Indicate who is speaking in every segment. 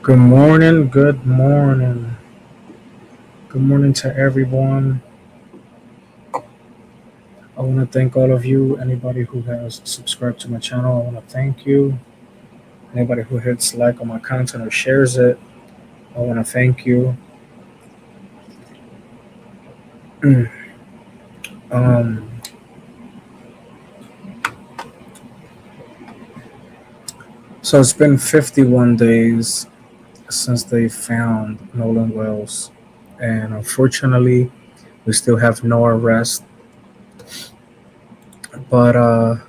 Speaker 1: Good morning, good morning. Good morning to everyone. I want to thank all of you. Anybody who has subscribed to my channel, I want to thank you. Anybody who hits like on my content or shares it, I want to thank you. um, so it's been 51 days since they found Nolan Wells, and unfortunately, we still have no arrest. But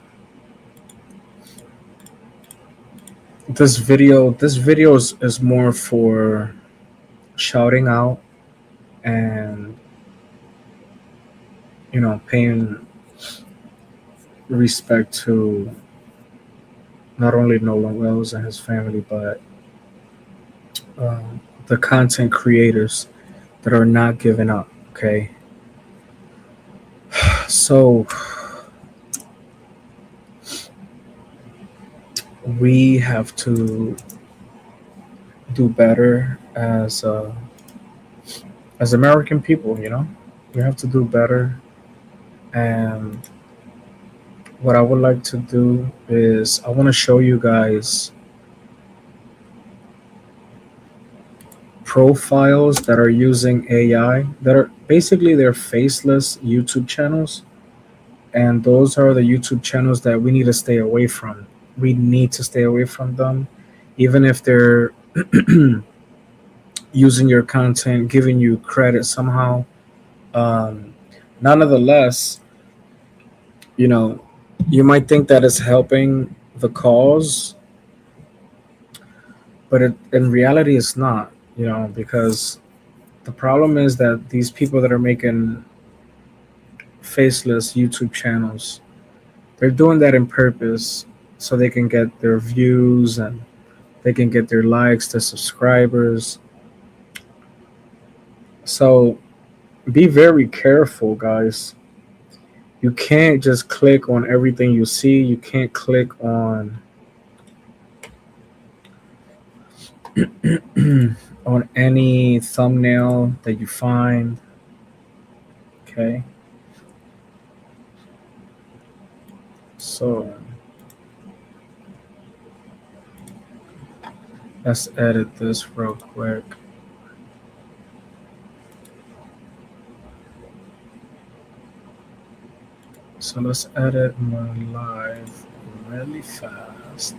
Speaker 1: this video is more for shouting out and paying respect to not only Nolan Wells and his family, but the content creators that are not giving up. Okay, so we have to do better as American people. We have to do better, and what I would like to do is I want to show you guys profiles that are using AI that are basically they're faceless YouTube channels, and those are the YouTube channels that we need to stay away from. We need to stay away from them, even if they're using your content, giving you credit somehow. Um, Nonetheless, you know, you might think that it's helping the cause, but in reality, it's not. Because the problem is that these people that are making faceless YouTube channels, they're doing that in purpose so they can get their views and they can get their likes, their subscribers. So be very careful, guys. You can't just click on everything you see. You can't click on on any thumbnail that you find. Okay. So let's edit this real quick. So let's edit my live really fast.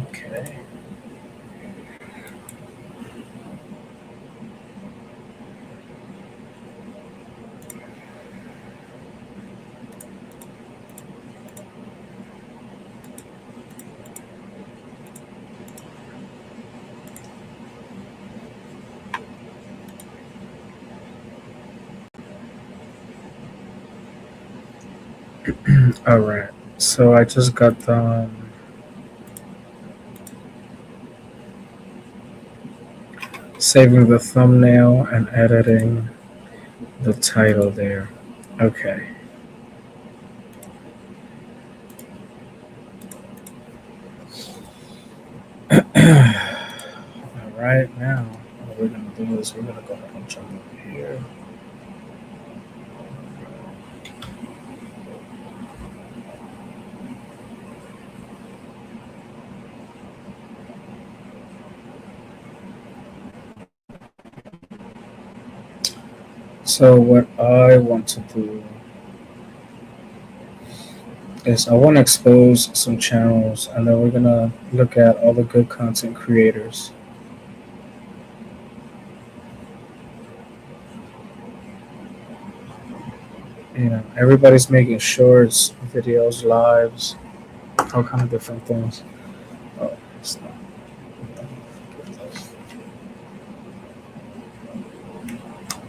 Speaker 1: Okay. All right. So I just got done saving the thumbnail and editing the title there. Okay. All right. Now, what we're going to do is we're going to go ahead and jump over here. So what I want to do is I want to expose some channels, and then we're gonna look at all the good content creators. Everybody's making shorts, videos, lives, all kind of different things. Oh, it's not.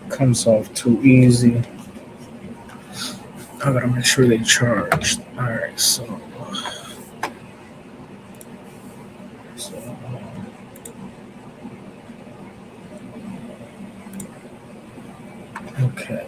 Speaker 1: Comes off too easy. I gotta make sure they charged. All right, so okay.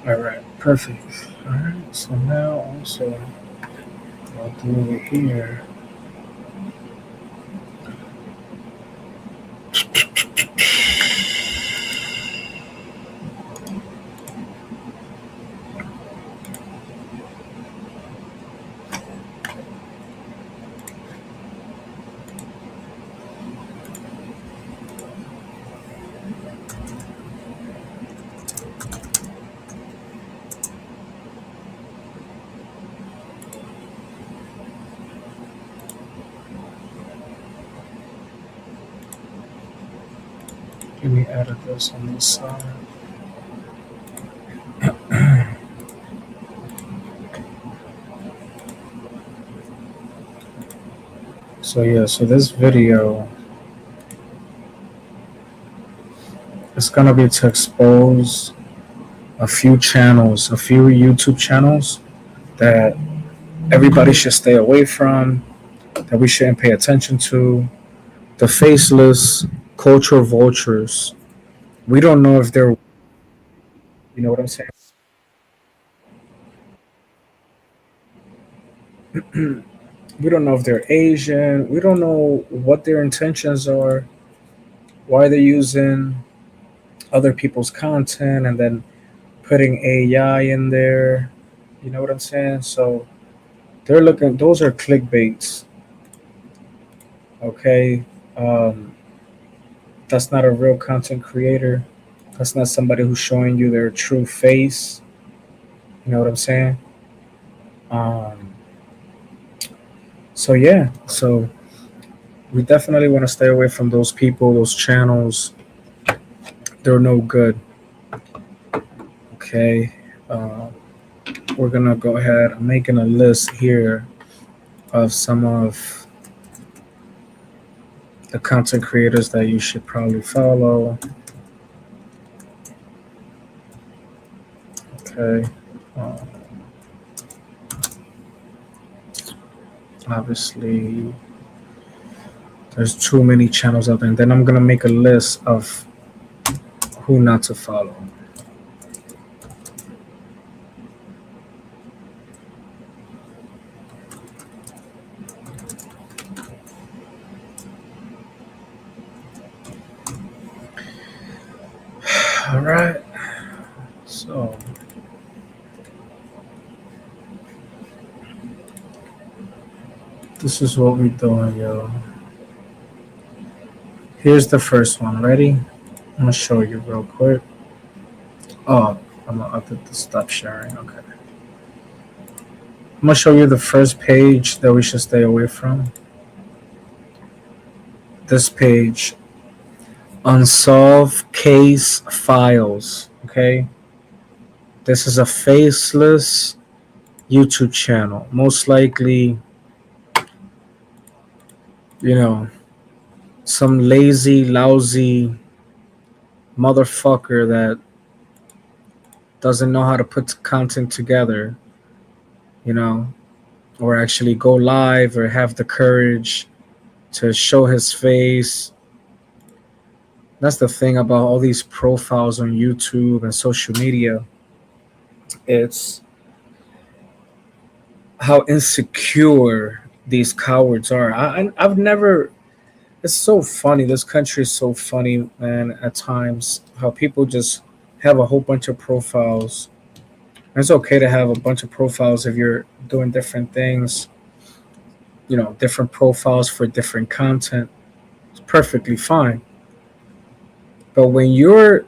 Speaker 1: All right, perfect. All right, so now also I'll do over here. Let me edit this on this side. So yeah, so this video is gonna be to expose a few channels, a few YouTube channels that everybody should stay away from, that we shouldn't pay attention to. The faceless culture vultures. We don't know if they're, you know what I'm saying? We don't know if they're Asian. We don't know what their intentions are, why they're using other people's content and then putting AI in there. You know what I'm saying? So they're looking, those are clickbaits. Okay. Um, that's not a real content creator. That's not somebody who's showing you their true face. You know what I'm saying? Um, so yeah, so we definitely want to stay away from those people, those channels. They're no good. Okay. Uh, we're gonna go ahead. I'm making a list here of some of the content creators that you should probably follow. Okay. Uh, obviously, there's too many channels out there. And then I'm gonna make a list of who not to follow. All right. So this is what we're doing, yo. Here's the first one. Ready? I'm gonna show you real quick. Oh, I did the stop sharing. Okay. I'm gonna show you the first page that we should stay away from. This page, unsolved case files. Okay. This is a faceless YouTube channel. Most likely, you know, some lazy, lousy motherfucker that doesn't know how to put content together, you know, or actually go live or have the courage to show his face. That's the thing about all these profiles on YouTube and social media. It's how insecure these cowards are. I've never. It's so funny. This country is so funny, man. At times, how people just have a whole bunch of profiles. It's okay to have a bunch of profiles if you're doing different things. You know, different profiles for different content. It's perfectly fine. But when you're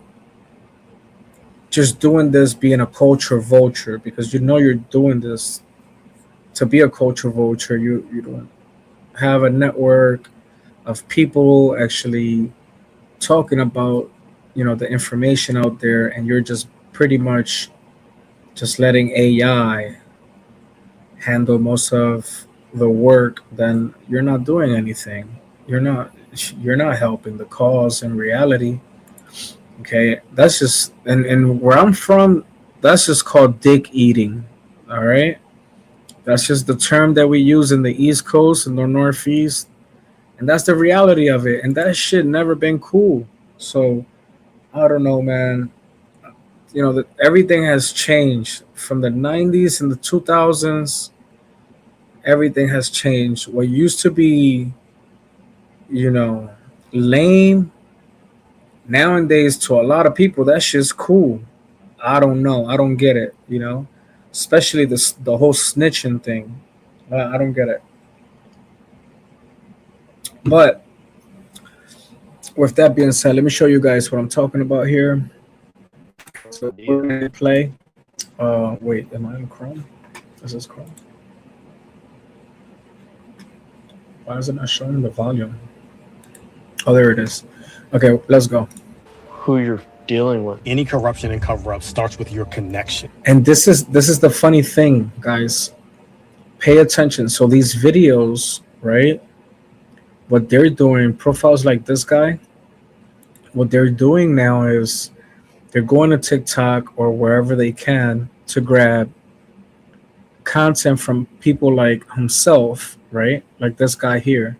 Speaker 1: just doing this, being a culture vulture, because you know you're doing this to be a culture vulture, you don't have a network of people actually talking about, you know, the information out there, and you're just pretty much just letting AI handle most of the work, then you're not doing anything. You're not you're not helping the cause in reality. Okay, that's just and where I'm from, that's just called dick eating. All right, that's just the term that we use in the East Coast and the Northeast, and that's the reality of it. And that shit never been cool. So I don't know, man. that everything has changed from the 90s and the 2000s. Everything has changed. What used to be, you know, lame nowadays to a lot of people, that's just cool. I don't know. I don't get it. Especially the whole snitching thing. I don't get it. But with that being said, let me show you guys what I'm talking about here. So we're gonna hit play. Wait, am I in Chrome? Is this Chrome? Why is it not showing the volume? Oh, there it is. Okay, let's go.
Speaker 2: Who you're dealing with.
Speaker 3: Any corruption and cover-up starts with your connection.
Speaker 1: And this is the funny thing, guys. Pay attention. So these videos, right? What they're doing, profiles like this guy, what they're doing now is they're going to TikTok or wherever they can to grab content from people like himself, right? Like this guy here.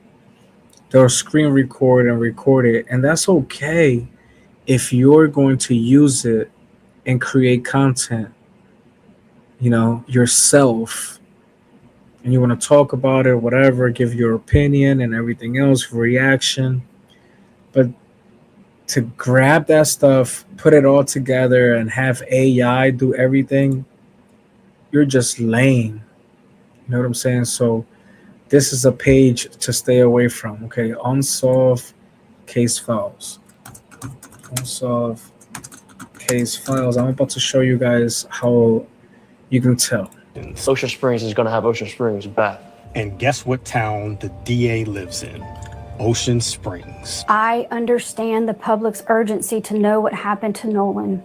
Speaker 1: They'll screen record and record it, and that's okay if you're going to use it and create content, yourself, and you want to talk about it, whatever, give your opinion and everything else, reaction. But to grab that stuff, put it all together, and have AI do everything, you're just lame. You know what I'm saying? So this is a page to stay away from. Okay, unsolved case files. Unsolved case files. I'm about to show you guys how you can tell.
Speaker 2: Ocean Springs is going to have Ocean Springs back.
Speaker 3: And guess what town the DA lives in? Ocean Springs.
Speaker 4: I understand the public's urgency to know what happened to Nolan,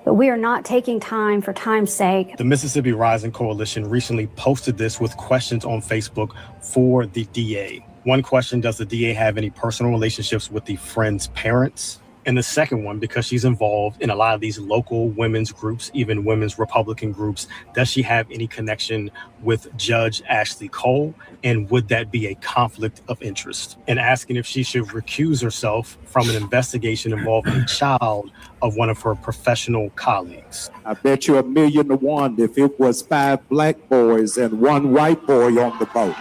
Speaker 4: but we are not taking time for time's sake.
Speaker 3: The Mississippi Rising Coalition recently posted this with questions on Facebook for the DA. One question, does the DA have any personal relationships with the friend's parents? And the second one, because she's involved in a lot of these local women's groups, even women's Republican groups, does she have any connection with Judge Ashley Cole? And would that be a conflict of interest? And asking if she should recuse herself from an investigation involving a child of one of her professional colleagues.
Speaker 5: I bet you $1,000,000 if it was 5 black boys and 1 white boy on the boat.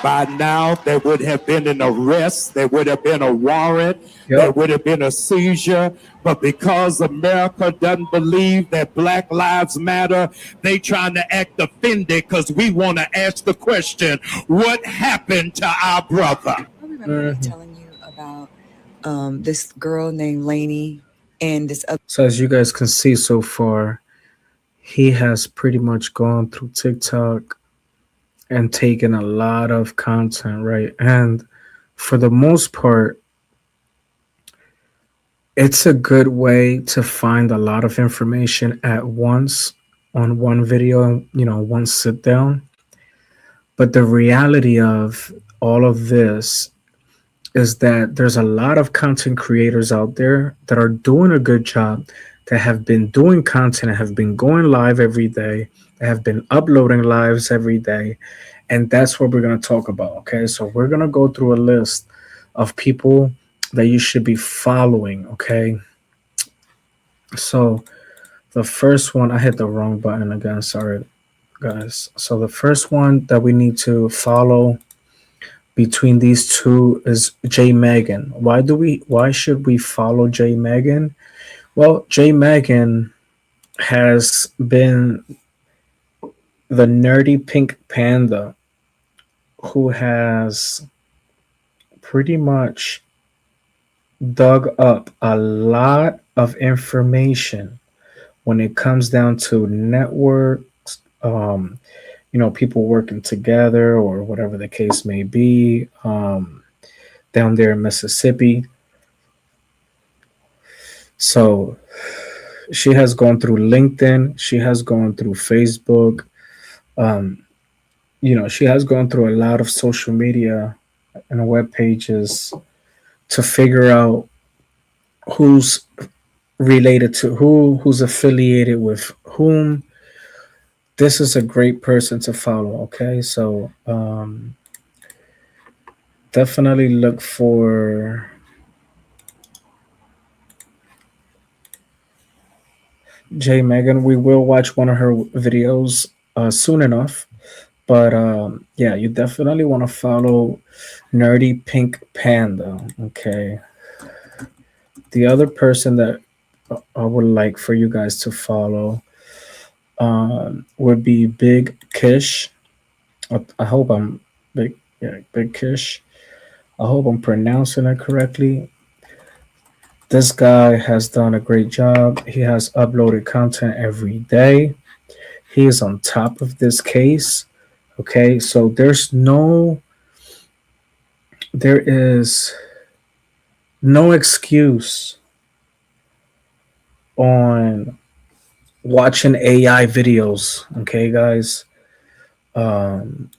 Speaker 5: By now, there would have been an arrest, there would have been a warrant, there would have been a seizure. But because America doesn't believe that Black Lives Matter, they trying to act offended because we want to ask the question, what happened to our brother?
Speaker 6: I remember telling you about this girl named Lainey and this other.
Speaker 1: So as you guys can see so far, he has pretty much gone through TikTok and taken a lot of content, right? And for the most part, it's a good way to find a lot of information at once on one video, one sit down. But the reality of all of this is that there's a lot of content creators out there that are doing a good job, that have been doing content, have been going live every day, that have been uploading lives every day. And that's what we're going to talk about. Okay, so we're going to go through a list of people that you should be following. Okay, so the first one, I hit the wrong button again. Sorry, guys. So the first one that we need to follow between these two is J Megan. Why should we follow J Megan? Well, J Megan has been the nerdy pink panda who has pretty much dug up a lot of information when it comes down to networks, people working together or whatever the case may be, down there in Mississippi. So she has gone through LinkedIn, she has gone through Facebook, she has gone through a lot of social media and web pages to figure out who's related to who's affiliated with whom. This is a great person to follow. Okay, so definitely look for J Megan. We will watch one of her videos soon enough. But yeah, you definitely want to follow Nerdy Pink Panda. Okay. The other person that I would like for you guys to follow would be Big Kish. I hope I'm big. Yeah, Big Kish. I hope I'm pronouncing it correctly. This guy has done a great job. He has uploaded content every day. He is on top of this case. Okay, so there is no excuse on watching AI videos. Okay, guys, um,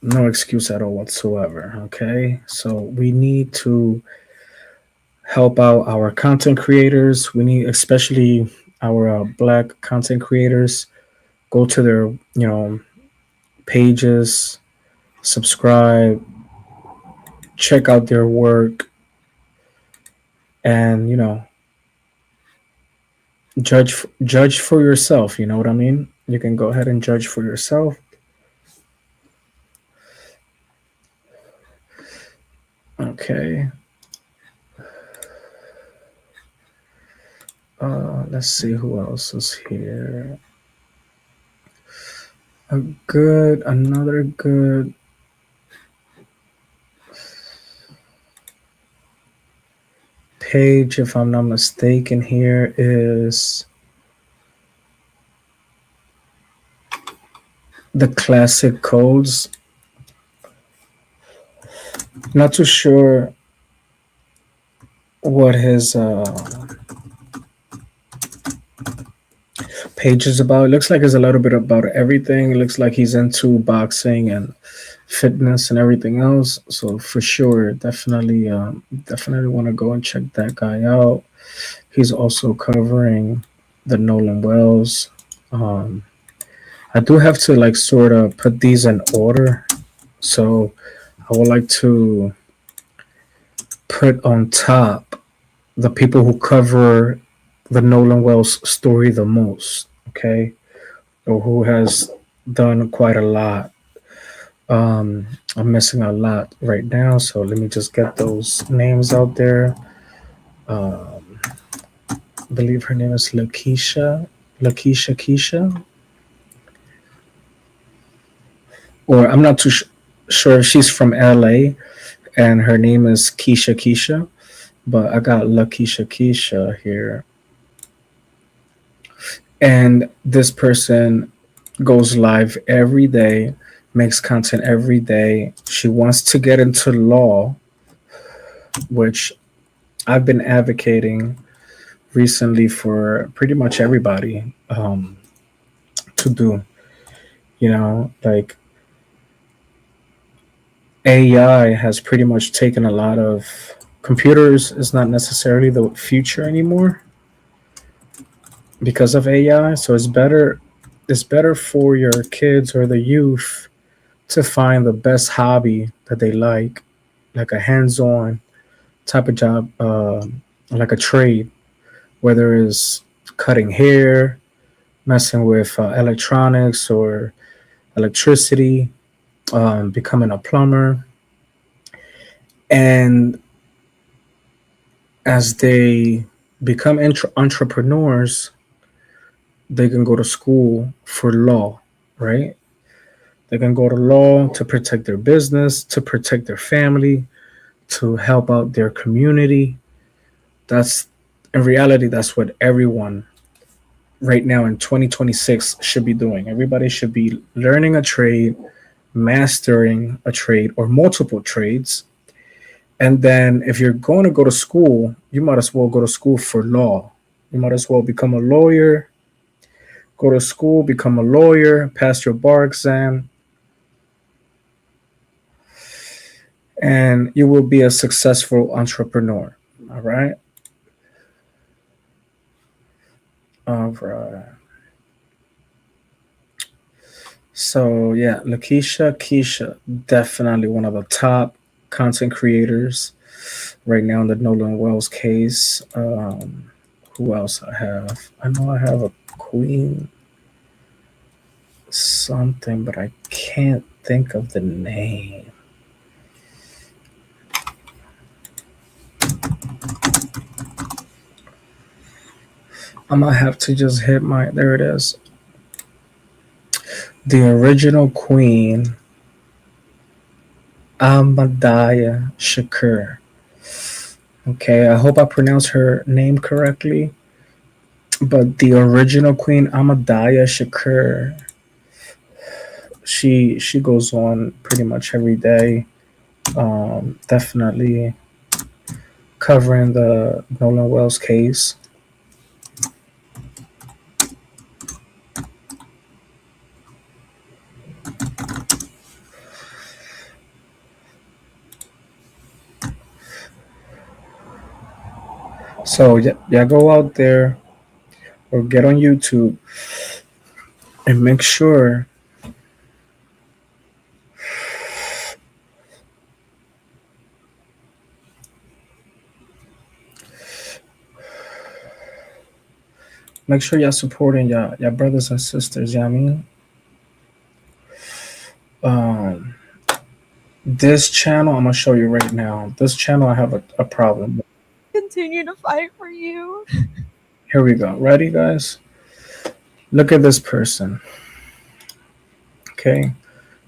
Speaker 1: no excuse at all whatsoever. Okay, so we need to help out our content creators. We need, especially our black content creators, go to their pages, subscribe, check out their work, and judge for yourself. You know what I mean? You can go ahead and judge for yourself. Okay. Let's see who else is here. Another good page, if I'm not mistaken, here is the classic codes. Not too sure what his page is about. It looks like it's a little bit about everything. It looks like he's into boxing and fitness and everything else. So for sure, definitely want to go and check that guy out. He's also covering the Nolan Wells. I do have to like sort of put these in order. So I would like to put on top the people who cover the Nolan Wells story the most, okay, or who has done quite a lot. I'm missing a lot right now, so let me just get those names out there. I believe her name is Lakeisha, or I'm not too sure if she's from LA and her name is Keisha, but I got Lakeisha here. And this person goes live every day, makes content every day. She wants to get into law, which I've been advocating recently for pretty much everybody to do. Like AI has pretty much taken a lot of computers is not necessarily the future anymore because of AI. So it's better for your kids or the youth to find the best hobby that they like a hands-on type of job, like a trade, whether it's cutting hair, messing with electronics or electricity, becoming a plumber. And as they become entrepreneurs, they can go to school for law, right? They can go to law to protect their business, to protect their family, to help out their community. That's in reality, that's what everyone right now in 2026 should be doing. Everybody should be learning a trade, mastering a trade or multiple trades. And then if you're going to go to school, you might as well go to school for law. You might as well become a lawyer, go to school, become a lawyer, pass your bar exam, and you will be a successful entrepreneur. All right. All right. So yeah, Keisha, definitely one of the top content creators right now in the Nolan Wells case. Who else I have? I know I have a queen something, but I can't think of the name. I'm gonna have to just hit my. There it is. The original queen, Ahmadiyya Shakur. Okay, I hope I pronounced her name correctly. But the original queen, Ahmadiyya Shakur, she goes on pretty much every day. Definitely covering the Nolan Wells case. So yeah, go out there or get on YouTube and make sure y'all supporting y'all brothers and sisters. You know what I mean? Um, this channel I'm gonna show you right now. This channel I have a problem.
Speaker 7: Continue to fight for you.
Speaker 1: Here we go. Ready, guys? Look at this person. Okay,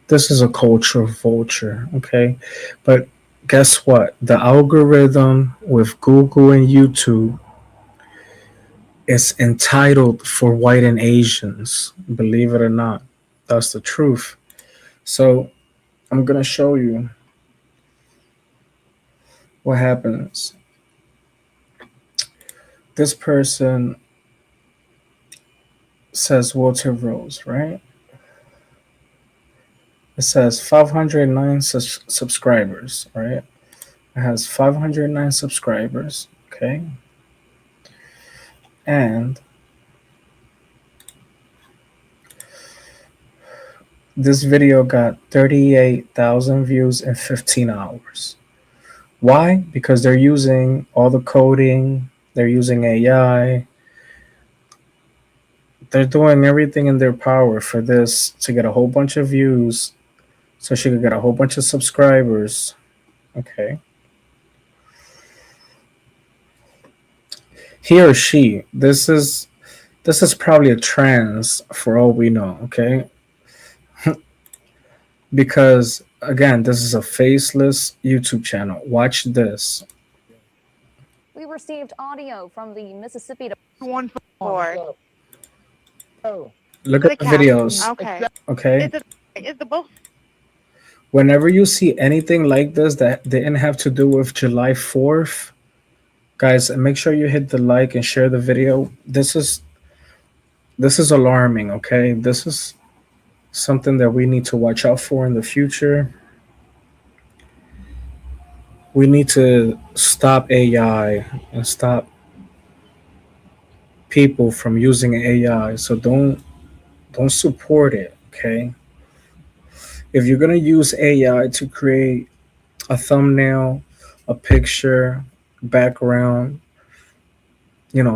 Speaker 1: this is a culture vulture. Okay, but guess what? The algorithm with Google and YouTube is entitled for white and Asians. Believe it or not, that's the truth. So I'm gonna show you what happens. This person says Walter Rose, right? It says 509 subscribers, right? It has 509 subscribers, okay? And this video got 38,000 views in 15 hours. Why? Because they're using all the coding, they're using AI, they're doing everything in their power for this to get a whole bunch of views so she could get a whole bunch of subscribers. Okay. He or she, this is probably a trans for all we know, okay? Because again, this is a faceless YouTube channel. Watch this.
Speaker 8: We received audio from the Mississippi.
Speaker 7: 144.
Speaker 1: Look
Speaker 7: The
Speaker 1: at the
Speaker 7: cap.
Speaker 1: videos,
Speaker 7: Okay.
Speaker 1: okay?
Speaker 7: Is the both?
Speaker 1: Whenever you see anything like this that didn't have to do with July 4th, guys, make sure you hit the like and share the video. This is alarming, okay? This is something that we need to watch out for in the future. We need to stop AI and stop people from using AI. So don't support it, okay? If you're gonna use AI to create a thumbnail, a picture, background,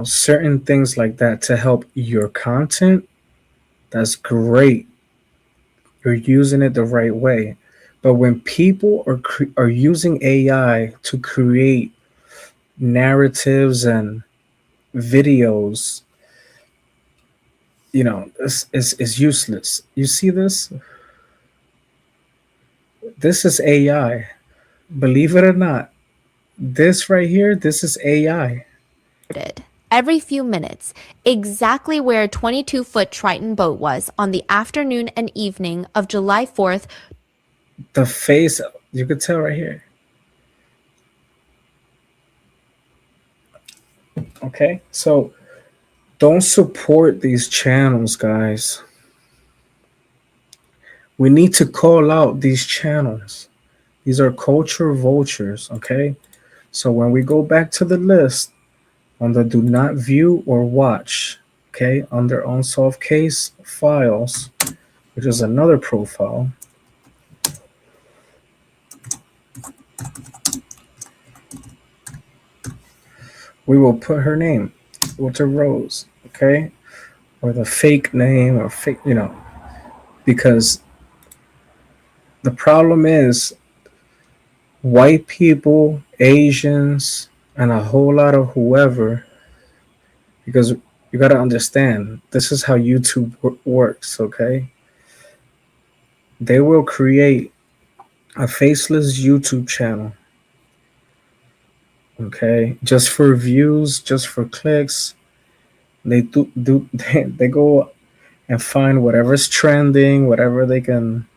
Speaker 1: certain things like that to help your content, that's great. You're using it the right way. But when people are using AI to create narratives and videos, this is useless. You see this? This is AI. Believe it or not, this right here, this is AI.
Speaker 9: Every few minutes, exactly where a 22-foot Triton boat was on the afternoon and evening of July 4th.
Speaker 1: The face, you could tell right here. Okay, so don't support these channels, guys. We need to call out these channels. These are culture vultures, okay? So when we go back to the list on the do not view or watch, okay, under unsolved case files, which is another profile, we will put her name. Walter Rose, okay, or the fake name or fake, because the problem is white people, Asians, and a whole lot of whoever, because you got to understand this is how YouTube works, okay? They will create a faceless YouTube channel, okay, just for views, just for clicks. They go and find whatever's trending, whatever they can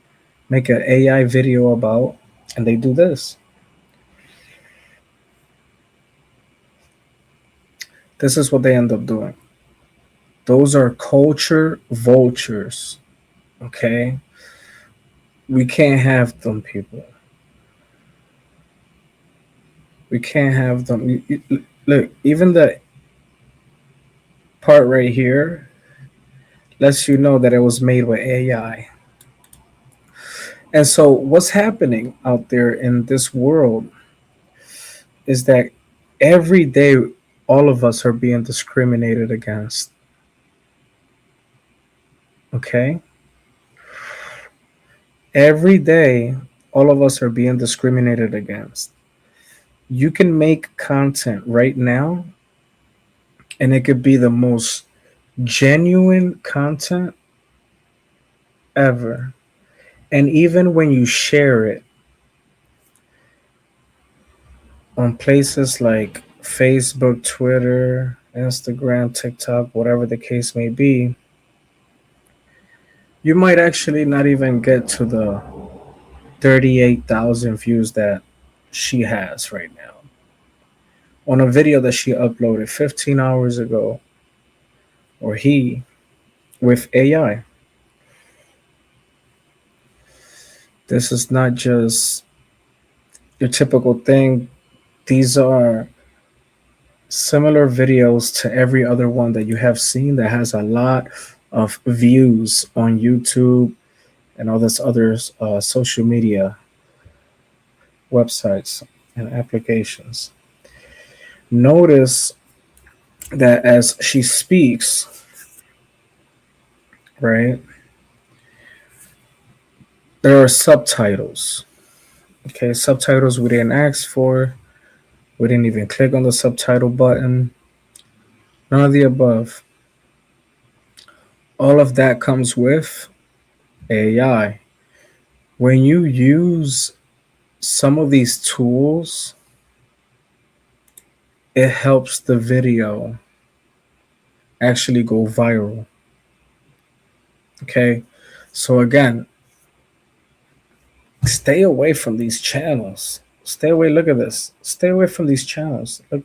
Speaker 1: make an AI video about, and they do this. This is what they end up doing. Those are culture vultures, okay? We can't have them, people. We can't have them. Look, even the part right here lets you know that it was made with AI. And so, what's happening out there in this world is that every day all of us are being discriminated against. Okay? Every day all of us are being discriminated against. You can make content right now, and it could be the most genuine content ever. And even when you share it on places like Facebook, Twitter, Instagram, TikTok, whatever the case may be, you might actually not even get to the 38,000 views that she has right now on a video that she uploaded 15 hours ago, or he, with AI. This is not just your typical thing. These are similar videos to every other one that you have seen that has a lot of views on YouTube and all this other social media websites and applications. Notice that as she speaks, right, there are subtitles. Okay, subtitles we didn't ask for. We didn't even click on the subtitle button. None of the above. All of that comes with AI. When you use some of these tools, it helps the video actually go viral. Okay, so again, stay away from these channels. Stay away. Look at this. Stay away from these channels. Look,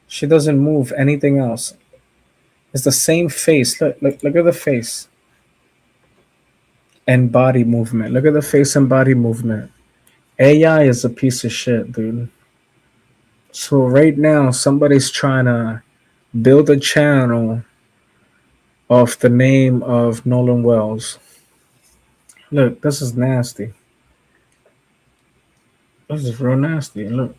Speaker 1: she doesn't move anything else. It's the same face. Look at the face and body movement. Look at the face and body movement. AI is a piece of shit, dude. So right now, somebody's trying to build a channel off the name of Nolan Wells. Look, this is nasty. This is real nasty. Look.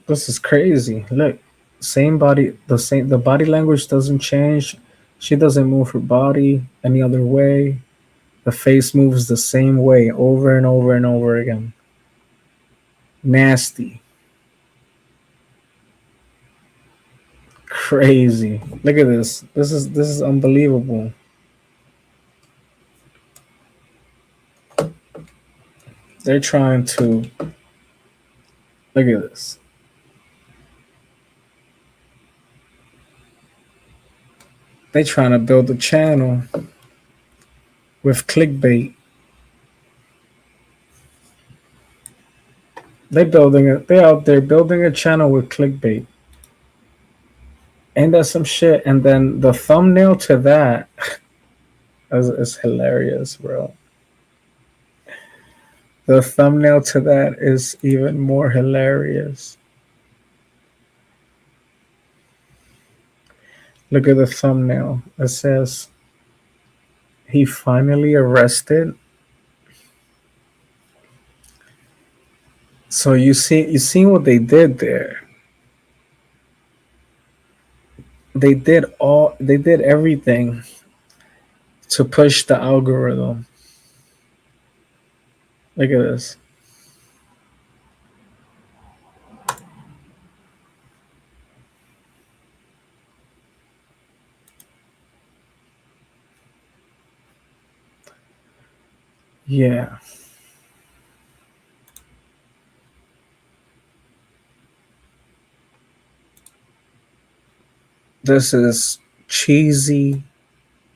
Speaker 1: This is crazy. Look, same body, the body language doesn't change. She doesn't move her body any other way. The face moves the same way over and over and over again. Nasty. Crazy. Look at this. This is unbelievable. They're trying to look at this. They're trying to build a channel with clickbait. They're out there building a channel with clickbait. Ain't that some shit? And then the thumbnail to that is hilarious, bro. The thumbnail to that is even more hilarious. Look at the thumbnail. It says, he finally arrested So you seen what they did there. They did everything to push the algorithm. Look at this. Yeah, this is cheesy,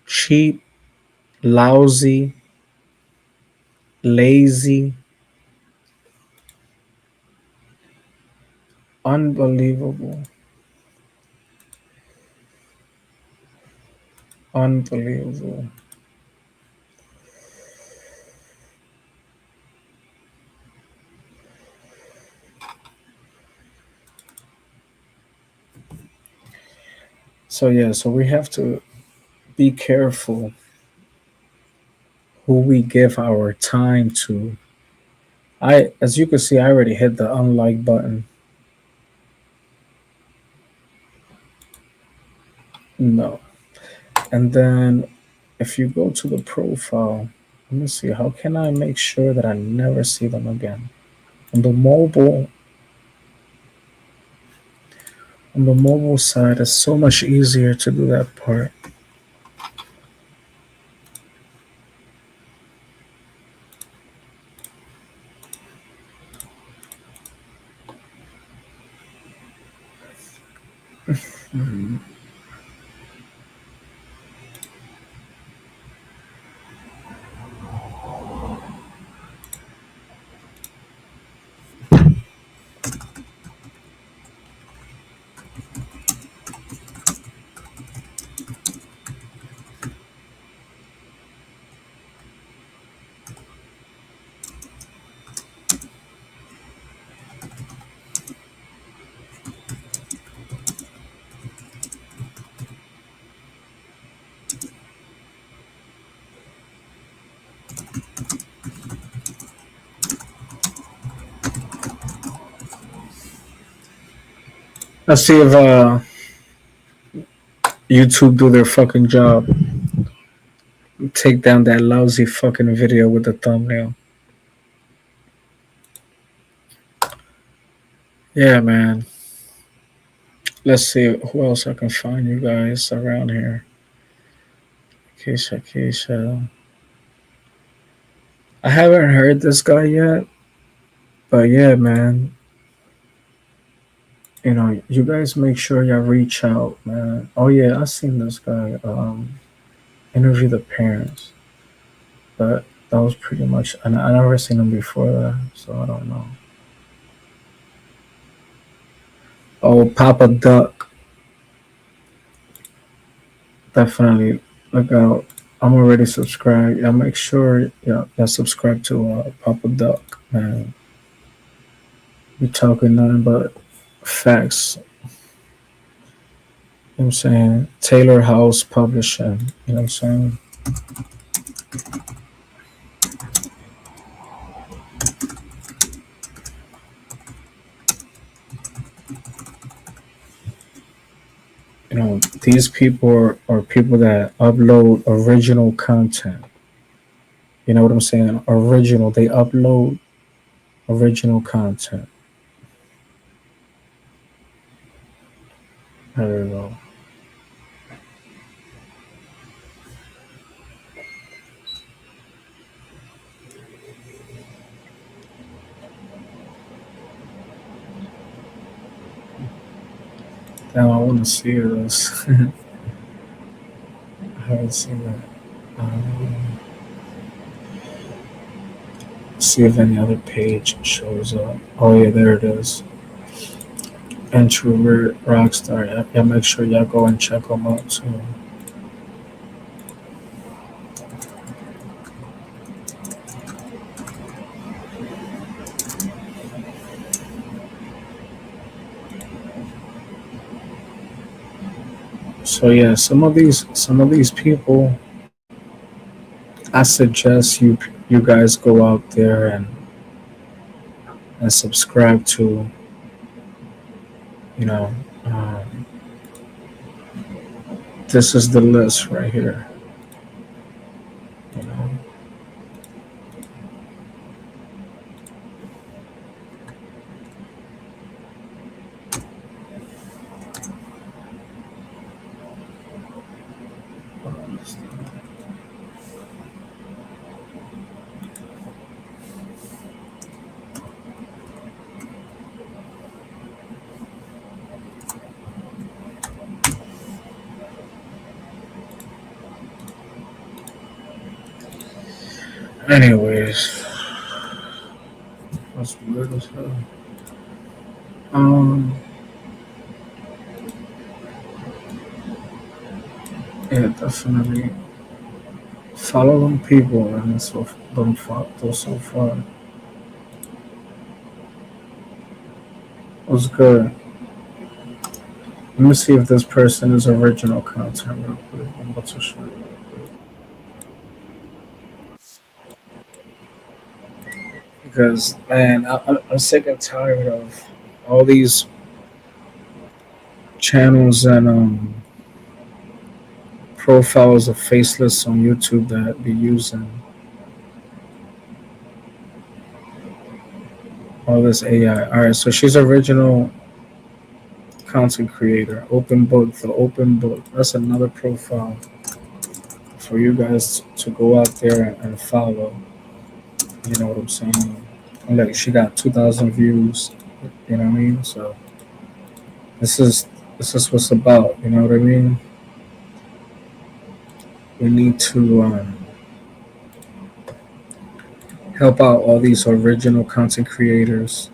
Speaker 1: cheap, lousy, lazy, unbelievable, unbelievable. So yeah, so we have to be careful who we give our time to. As you can see, I already hit the unlike button. No. And then if you go to the profile, let me see, how can I make sure that I never see them again? On the mobile, on the mobile side, it's so much easier to do that part. Mhm. Let's see if YouTube do their fucking job. Take down that lousy fucking video with the thumbnail. Yeah, man. Let's see who else I can find you guys around here. Keisha, Keisha. I haven't heard this guy yet, but yeah, man. You guys make sure y'all reach out, man. Oh yeah, I seen this guy interview the parents, but that was pretty much. And I never seen him before that, so I don't know. Oh, Papa Duck, definitely look out. I'm already subscribed. Yeah, make sure y'all subscribe to Papa Duck, man. We talking nothing but facts. You know what I'm saying? Taylor House Publishing. You know what I'm saying? These people are people that upload original content. You know what I'm saying? Original. They upload original content. There we go. Damn, I want to see this. I haven't seen that. See if any other page shows up. Oh yeah, there it is. Introvert Rockstar. Yeah, make sure y'all go and check them out too. So yeah, some of these people, I suggest you guys go out there and and subscribe to, you know, um, this is the list right here. You know, anyways, that's weird as hell. Um, yeah, definitely follow them people and so don't follow so far. What's good? Let me see if this person is original content real quick. I'm about to show you. Because man, I'm sick and tired of all these channels and profiles of faceless on YouTube that be using all this AI. All right, so she's original content creator. Open book, the open book. That's another profile for you guys to go out there and follow. You know what I'm saying? And look, she got 2,000 views. You know what I mean? So this is this is what's about. You know what I mean? We need to help out all these original content creators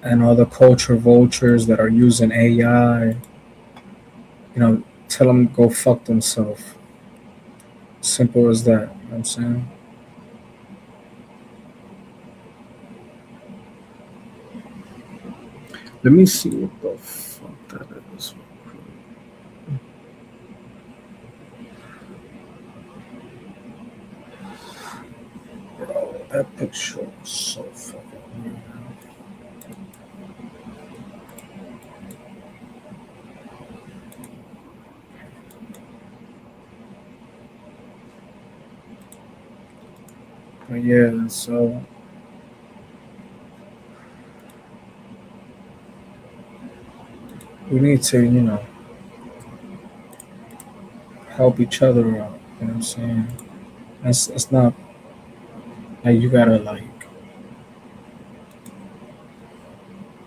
Speaker 1: and all the culture vultures that are using AI. You know, tell them go fuck themselves. Simple as that. You know what I'm saying? Let me see what the fuck that is. Bro, that picture was so fucking weird. But yeah, so we need to, you know, help each other out. You know what I'm saying? It's not like you gotta like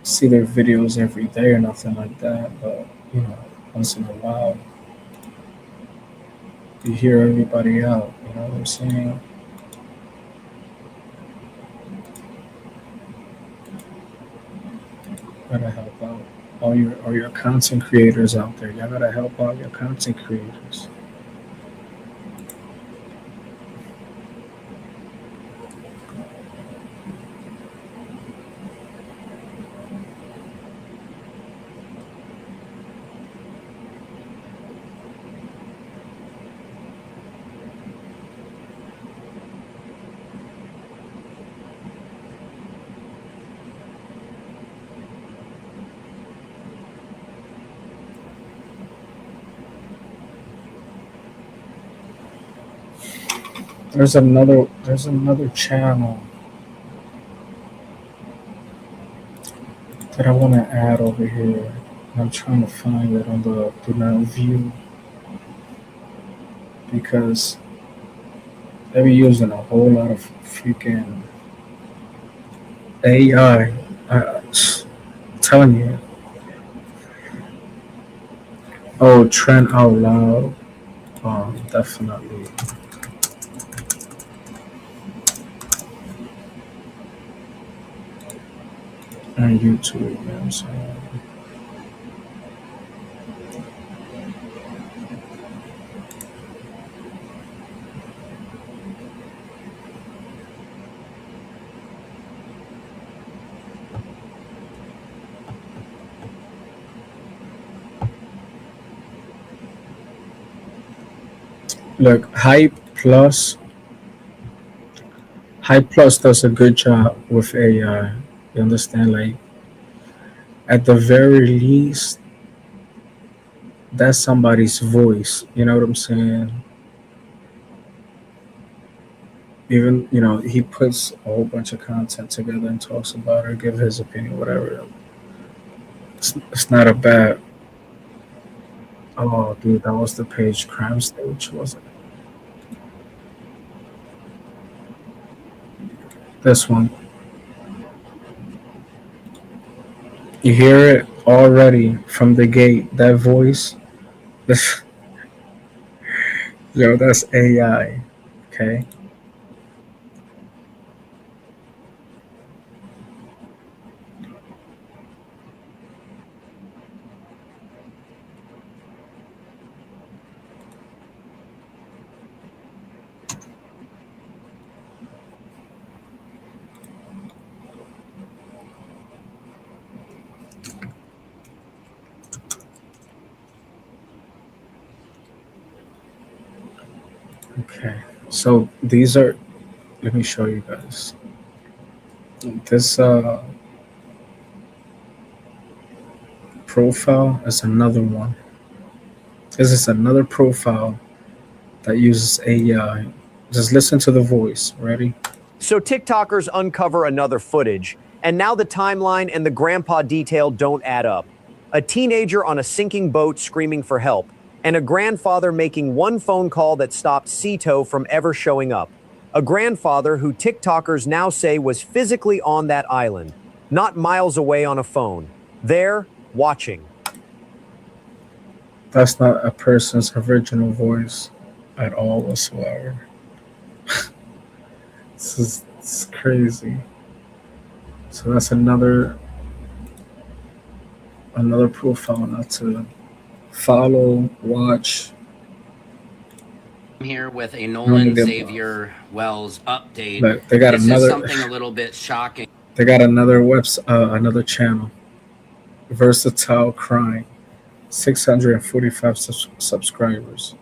Speaker 1: see their videos every day or nothing like that, but you know, once in a while you hear everybody out, you know what I'm saying? Gotta help out all your content creators out there. Y'all gotta help out your content creators. There's another channel that I want to add over here. I'm trying to find it on the do not view because they be using a whole lot of freaking AI. am telling you. Oh, Trent out loud. Definitely. On YouTube, you know what I'm saying? Look, Hype Plus Hype Plus does a good job with AI. You understand? Like at the very least, that's somebody's voice. You know what I'm saying? Even he puts a whole bunch of content together and talks about it, give his opinion, whatever. It's not a bad. Oh, dude, that was the page crime stage, was it? This one. You hear it already from the gate. That voice. This, yo, that's AI. Okay. Okay. So these are. Let me show you guys. This profile is another one. This is another profile that uses AI. Just listen to the voice. Ready?
Speaker 10: So TikTokers uncover another footage, and now the timeline and the grandpa detail don't add up. A teenager on a sinking boat screaming for help, and a grandfather making one phone call that stopped Sito from ever showing up. A grandfather who TikTokers now say was physically on that island, not miles away on a phone. There, watching.
Speaker 1: That's not a person's original voice at all whatsoever. This is crazy. So that's another profile not to follow, watch.
Speaker 11: I'm here with a
Speaker 1: Only
Speaker 11: Nolan
Speaker 1: them.
Speaker 11: Xavier Wells update.
Speaker 1: Look, they got
Speaker 11: This
Speaker 1: another.
Speaker 11: is something a little bit shocking.
Speaker 1: They got another another channel. Versatile Crime, 645 subscribers.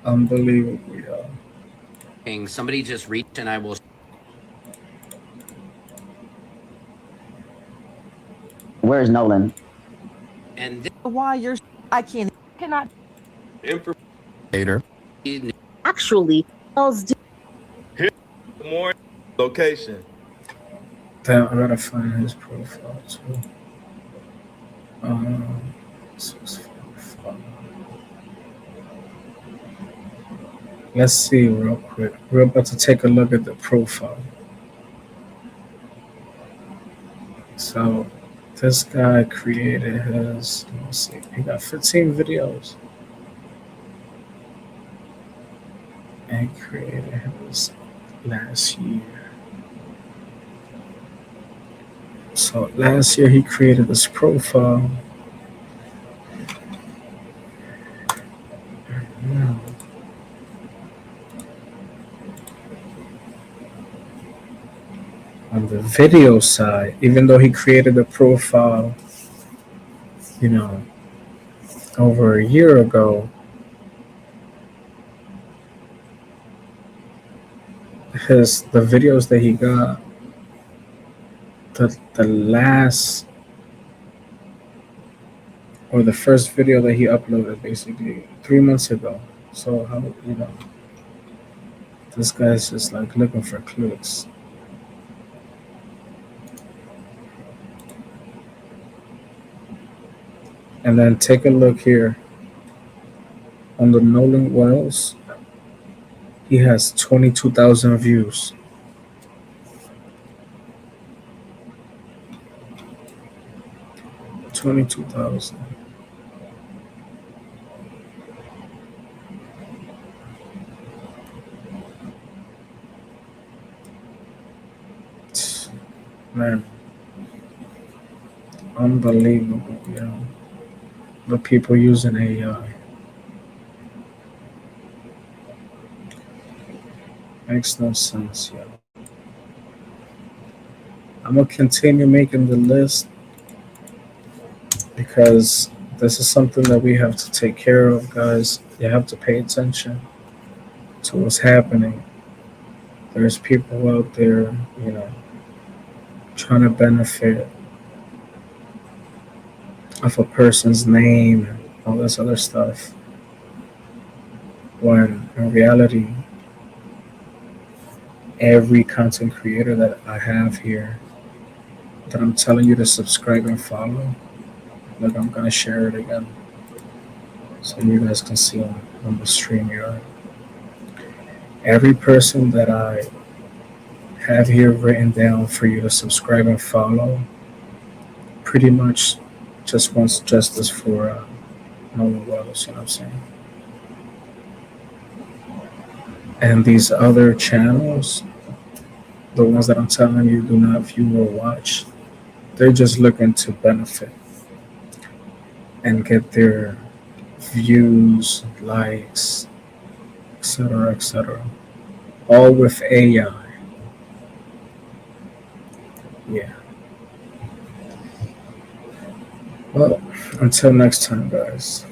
Speaker 1: Unbelievable, y'all.
Speaker 11: Somebody just reached, and I will.
Speaker 12: Where's Nolan?
Speaker 11: And
Speaker 7: Why you're I cannot
Speaker 3: Hater.
Speaker 7: actually else do
Speaker 13: More location.
Speaker 1: Damn, I gotta find his profile too. 645. Let's see real quick. We're about to take a look at the profile. So this guy created his, let me see, he got 15 videos. And he created his last year. So last year he created this profile. Yeah. On the video side, even though he created a profile, over a year ago, the videos that he got, the last or the first video that he uploaded basically 3 months ago. So how this guy's just like looking for clicks. And then take a look here on the Nolan Wells. He has 22,000 views. $22,000. Man, unbelievable, the people using AI. Makes no sense, I'm gonna continue making the list because this is something that we have to take care of, guys. You have to pay attention to what's happening. There's people out there, you know, trying to benefit off a person's name and all this other stuff. When in reality, every content creator that I have here that I'm telling you to subscribe and follow, look, I'm gonna share it again so you guys can see on the stream here. Every person that I have here written down for you to subscribe and follow pretty much just wants justice for Nolan Wells, you know what I'm saying? And these other channels, the ones that I'm telling you do not view or watch, they're just looking to benefit and get their views, likes, etc., etc. All with AI. Yeah. Well, until next time, guys.